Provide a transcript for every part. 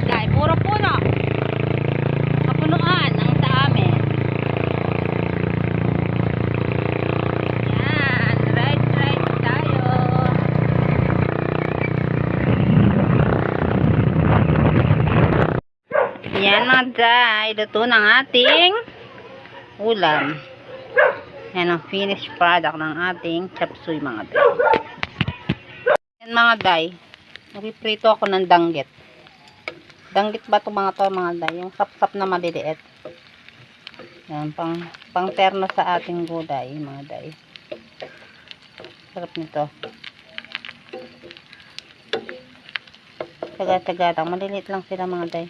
day. Puro puno. Kapunuan ang sa amin. Yan. Ride tayo. Yan mga day. Luto ng ating ulam. Yan ang finished product ng ating chop suey mga day. Yan mga day. Nagpiprito ako ng danggit. Danggit ba ito mga day? Yung sap-sap na maliliit. Yan, pang terno sa ating gulay mga day. Sarap nito. Taga-taga lang. Maliliit lang sila mga day.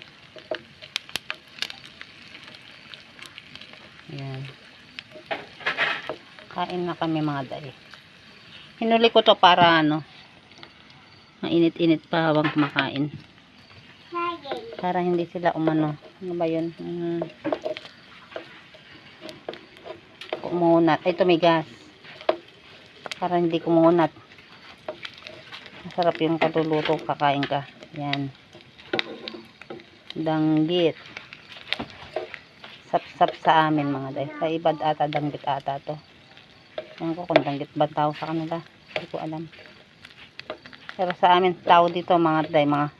Yan. Kain na kami mga day. Hinuli ko to para mainit-init pa habang kumakain. Para hindi sila umano. Ano ba yun? Kumunat. Ay, tumigas. Para hindi kumunat. Masarap yung katuluto kakain ka. Yan. Danggit. Sap-sap sa amin mga day. Sa ibad ata, danggit ata to. Ewan ko kung danggit ba tao sa kanila. Hindi ko alam. Pero sa amin, tao dito mga day. Mga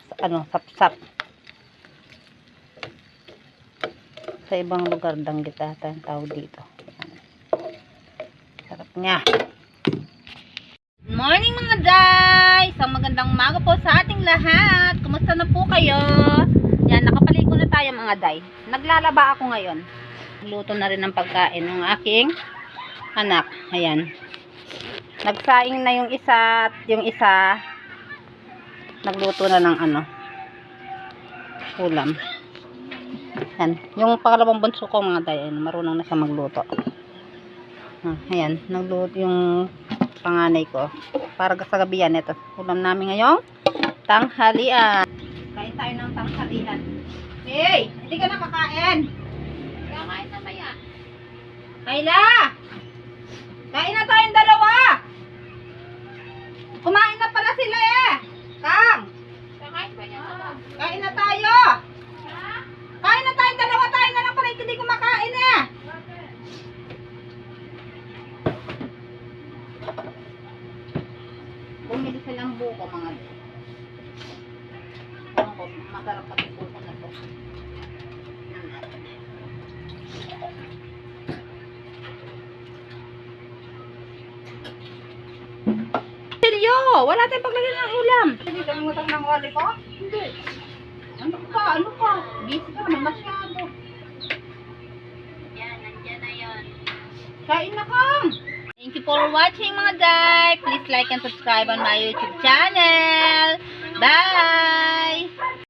sap-sap. Sa ibang lugar, danggit ata ang tao dito. Sarap niya. Good morning mga day! Isang magandang umaga po sa ating lahat. Kumusta na po kayo? Yan, nakapaligo na tayo mga day. Naglalaba ako ngayon. Luto na rin ng pagkain ng aking anak. Ayan. Nagsaing na yung isa at yung isa nagluto na ng ulam. Ayan. Yung pangalawang bunso ko mga day, marunong na siya magluto. Ayan. Nagluto yung panganay ko. Para sa gabi yan. Ito. Ulam namin ngayong tanghalian. Kain tayo ng tanghalian. Hey! Hindi ka na kakain. Kakain na maya. Kayla! Kain na tayong dalawa! Kumain na pala sila eh! Kang! Kakain pa niya. Kain na tayo! Kain na tayong dalawa, tayo na lang pala hindi kumakain eh! Bumili silang buko mga dito. Masarap pati buko na to. Seryo! Wala tayong paglagyan ng ulam. Hindi ka mangutang ng wali ko? Hindi. Ano ka? Busy ka naman masyado. Yan, nandiyan na yun. Kain na kang! Thank you for watching mga day. Please like and subscribe on my YouTube channel. Bye!